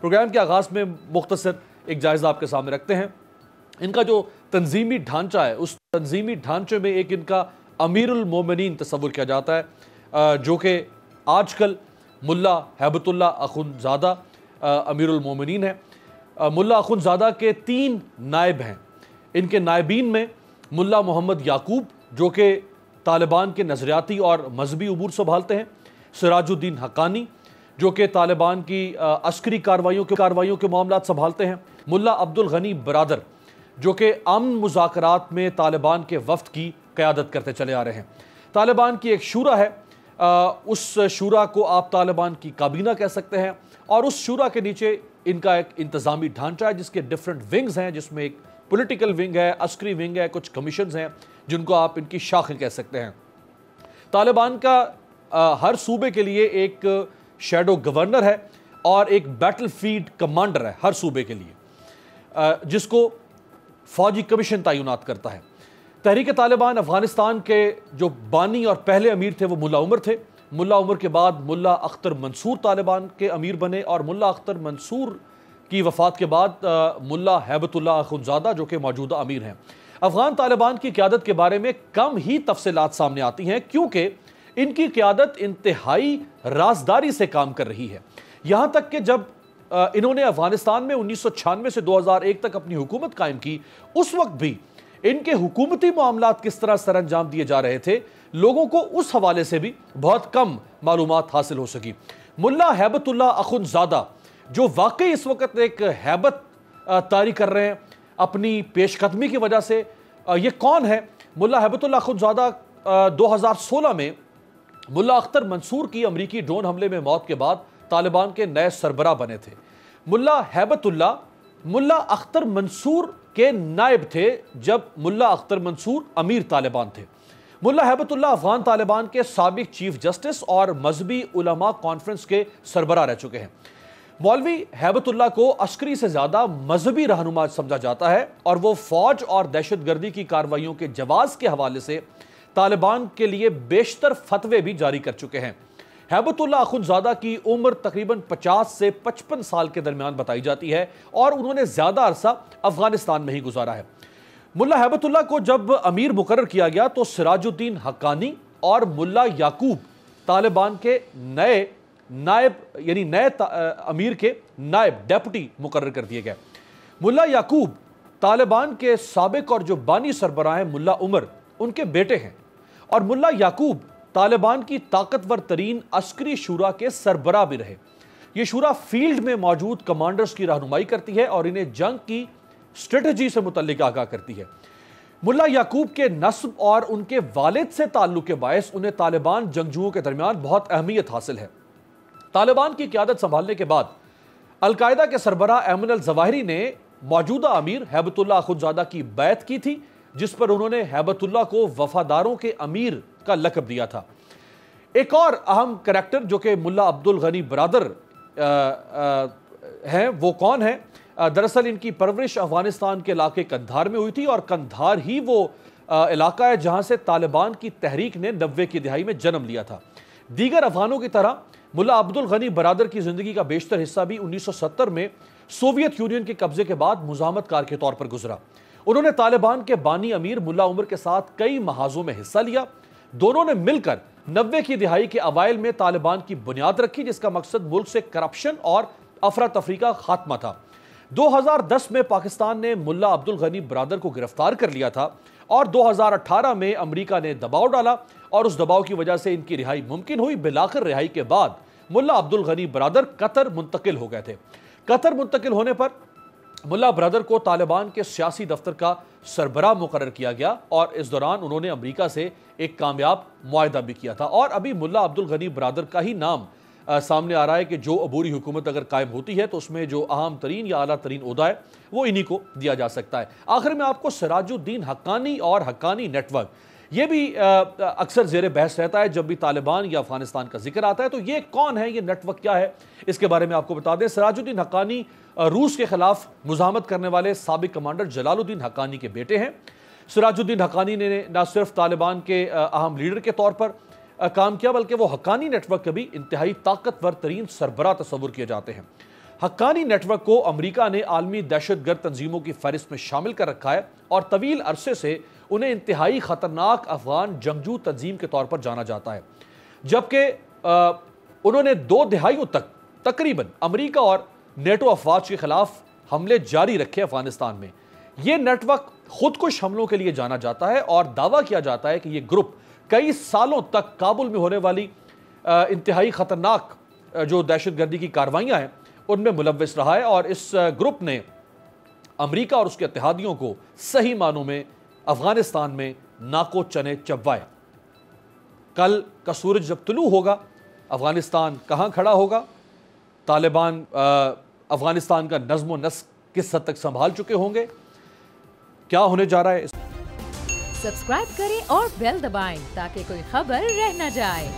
Programme کے آغاز میں مختصر ایک جائزہ آپ کے سامنے رکھتے ہیں۔ ان کا جو تنظیمی ڈھانچہ ہے، اس تنظیمی ڈھانچے میں ایک ان کا امیر المومنین تصور کیا جاتا ہے، جو کہ آج کل ملا ہیبت اللہ اخندزادہ امیر المومنین ہے۔ ملا اخندزادہ کے 3 نائب ہیں۔ ان کے نائبین میں ملا محمد یعقوب جو کہ طالبان کے نظریاتی اور مذہبی امور سنبھالتے ہیں، سراج الدین حقانی جو کہ طالبان کی عسکری کارروائیوں کے معاملات سنبھالتے ہیں، ملا عبد الغنی برادر جو کہ امن مذاکرات میں طالبان کے وفد کی قیادت کرتے چلے آ رہے ہیں۔ طالبان کی ایک شورا ہے، اس شورا کو آپ طالبان کی کابینہ کہہ سکتے ہیں، اور اس شورا کے نیچے ان کا ایک انتظامی ڈھانچہ ہے جس کے ڈیفرنٹ ونگز ہیں، جس میں ایک پولیٹیکل ونگ ہے، عسکری ونگ ہے، کچھ کمیشنز ہیں جن کو آپ ان کی شاخیں کہہ سکتے ہیں۔ طالبان کا ہر صوبے کے لیے ایک شیڈو گورنر ہے اور ایک بیٹل فیلڈ کمانڈر ہے ہر صوبے کے لیے، جس کو فوجی کمیشن تعینات کرتا ہے۔ تحریک طالبان افغانستان کے جو بانی اور پہلے امیر تھے وہ ملا عمر تھے۔ ملا عمر کے بعد ملا اختر منصور طالبان کے امیر بنے، اور ملا اختر منصور کی وفات کے بعد ملا ہیبت اللہ اخندزادہ جو کہ موجودہ امیر ہیں۔ افغان طالبان کی قیادت کے بارے میں کم ہی تفصیلات سامنے آتی ہیں، کیونکہ ان کی قیادت انتہائی رازداری سے کام کر رہی ہے۔ یہاں تک کہ جب انہوں نے افغانستان میں 1996 سے 2001 تک اپنی حکومت قائم کی، اس وقت بھی ان کے حکومتی معاملات کس طرح سر انجام دیے جا رہے تھے، لوگوں کو اس حوالے سے بھی بہت کم معلومات حاصل ہو سکی۔ ملا ہیبت اللہ اخندزادہ جو واقعی اس وقت ایک ہیبت طاری کر رہے ہیں اپنی پیش قدمی کی وجہ سے، یہ کون ہے؟ ملا ہیبت اللہ اخندزادہ 2016 میں ملا اختر منصور کی امریکی ڈرون حملے میں موت کے بعد طالبان کے نئے سربراہ بنے تھے۔ ملا ہیبت اللہ ملا اختر منصور کے نائب تھے جب ملا اختر منصور امیر طالبان تھے۔ ملا ہیبت اللہ افغان طالبان کے سابق چیف جسٹس اور مذہبی علماء کانفرنس کے سربراہ رہ چکے ہیں۔ مولوی ہیبت اللہ کو عسکری سے زیادہ مذہبی رہنما سمجھا جاتا ہے، اور وہ فوج اور دہشت گردی کی کارروائیوں کے جواز کے حوالے سے طالبان کے لیے بیشتر فتوے بھی جاری کر چکے ہیں۔ ہیبت اللہ اخندزادہ کی عمر تقریباً 50 سے 55 سال کے درمیان بتائی جاتی ہے، اور انہوں نے زیادہ عرصہ افغانستان میں ہی گزارا ہے۔ ملا ہیبت اللہ کو جب امیر مقرر کیا گیا تو سراج الدین حقانی اور ملا یعقوب طالبان کے نئے نائب یعنی نئے امیر کے نائب ڈیپٹی مقرر کر دیے گئے۔ ملا یعقوب طالبان کے سابق اور جو بانی سربراہ ہیں ملا عمر ان کے بیٹے ہیں، اور ملا یعقوب طالبان کی طاقتور ترین عسکری شورا کے سربراہ بھی رہے۔ یہ شورا فیلڈ میں موجود کمانڈرز کی رہنمائی کرتی ہے اور انہیں جنگ کی اسٹریٹجی سے متعلق آگاہ کرتی ہے۔ ملا یعقوب کے نسب اور ان کے والد سے تعلق کے باعث انہیں طالبان جنگجوؤں کے درمیان بہت اہمیت حاصل ہے۔ طالبان کی قیادت سنبھالنے کے بعد القاعدہ کے سربراہ ایمن الظواہری نے موجودہ امیر ہیبت اللہ اخندزادہ کی بیعت کی تھی، جس پر انہوں نے ہیبت اللہ کو وفاداروں کے امیر کا لقب دیا تھا۔ ایک اور اہم کریکٹر جو کہ ملا عبد الغنی برادر ہیں، وہ کون ہیں؟ دراصل ان کی پرورش افغانستان کے علاقے قندھار میں ہوئی تھی، اور قندھار ہی وہ علاقہ ہے جہاں سے طالبان کی تحریک نے 90 کی دہائی میں جنم لیا تھا۔ دیگر افغانوں کی طرح ملا عبد الغنی برادر کی زندگی کا بیشتر حصہ بھی 1970 میں سوویت یونین کے قبضے کے بعد مزاحمت کار کے طور پر گزرا۔ انہوں نے طالبان کے بانی امیر ملا عمر کے ساتھ کئی محاذوں میں حصہ لیا۔ دونوں نے مل کر 90 کی دہائی کے اوائل میں طالبان کی بنیاد رکھی، جس کا مقصد ملک سے کرپشن اور افراتفری کا خاتمہ تھا۔ 2010 میں پاکستان نے ملا عبد الغنی برادر کو گرفتار کر لیا تھا، اور 2018 میں امریکہ نے دباؤ ڈالا، اور اس دباؤ کی وجہ سے ان کی رہائی ممکن ہوئی۔ بالآخر رہائی کے بعد ملا عبد الغنی برادر قطر منتقل ہو گئے تھے۔ قطر منتقل ہونے پر ملا برادر کو طالبان کے سیاسی دفتر کا سربراہ مقرر کیا گیا، اور اس دوران انہوں نے امریکہ سے ایک کامیاب معاہدہ بھی کیا تھا۔ اور ابھی ملا عبد الغنی برادر کا ہی نام سامنے آ رہا ہے کہ جو عبوری حکومت اگر قائم ہوتی ہے تو اس میں جو اہم ترین یا اعلیٰ ترین عہدہ ہے وہ انہی کو دیا جا سکتا ہے۔ آخر میں آپ کو سراج الدین حقانی اور حقانی نیٹ ورک، یہ بھی اکثر زیر بحث رہتا ہے جب بھی طالبان یا افغانستان کا ذکر آتا ہے، تو یہ کون ہے، یہ نیٹ ورک کیا ہے، اس کے بارے میں آپ کو بتا دیں۔ سراج الدین حقانی روس کے خلاف مزاحمت کرنے والے سابق کمانڈر جلال الدین حقانی کے بیٹے ہیں۔ سراج الدین حقانی نے نہ صرف طالبان کے اہم لیڈر کے طور پر کام کیا، بلکہ وہ حقانی نیٹ ورک کے بھی انتہائی طاقتور ترین سربراہ تصور کیے جاتے ہیں۔ حقانی نیٹ ورک کو امریکہ نے عالمی دہشت گرد تنظیموں کی فہرست میں شامل کر رکھا ہے اور طویل عرصے سے انہیں انتہائی خطرناک افغان جنگجو تنظیم کے طور پر جانا جاتا ہے، جبکہ انہوں نے 2 دہائیوں تک تقریباً امریکہ اور نیٹو افواج کے خلاف حملے جاری رکھے افغانستان میں۔ یہ نیٹ ورک خود کش حملوں کے لیے جانا جاتا ہے اور دعویٰ کیا جاتا ہے کہ یہ گروپ کئی سالوں تک کابل میں ہونے والی انتہائی خطرناک جو دہشت گردی کی کاروائیاں ہیں ان میں ملوث رہا ہے، اور اس گروپ نے امریکہ اور اس کے اتحادیوں کو صحیح معنوں میں افغانستان میں ناکو چنے چبوایا۔ کل کا سورج جب طلوع ہوگا، افغانستان کہاں کھڑا ہوگا؟ طالبان افغانستان کا نظم و نسق کس حد تک سنبھال چکے ہوں گے؟ کیا ہونے جا رہا ہے؟ سبسکرائب کریں اور بیل دبائیں تاکہ کوئی خبر رہ نہ جائے۔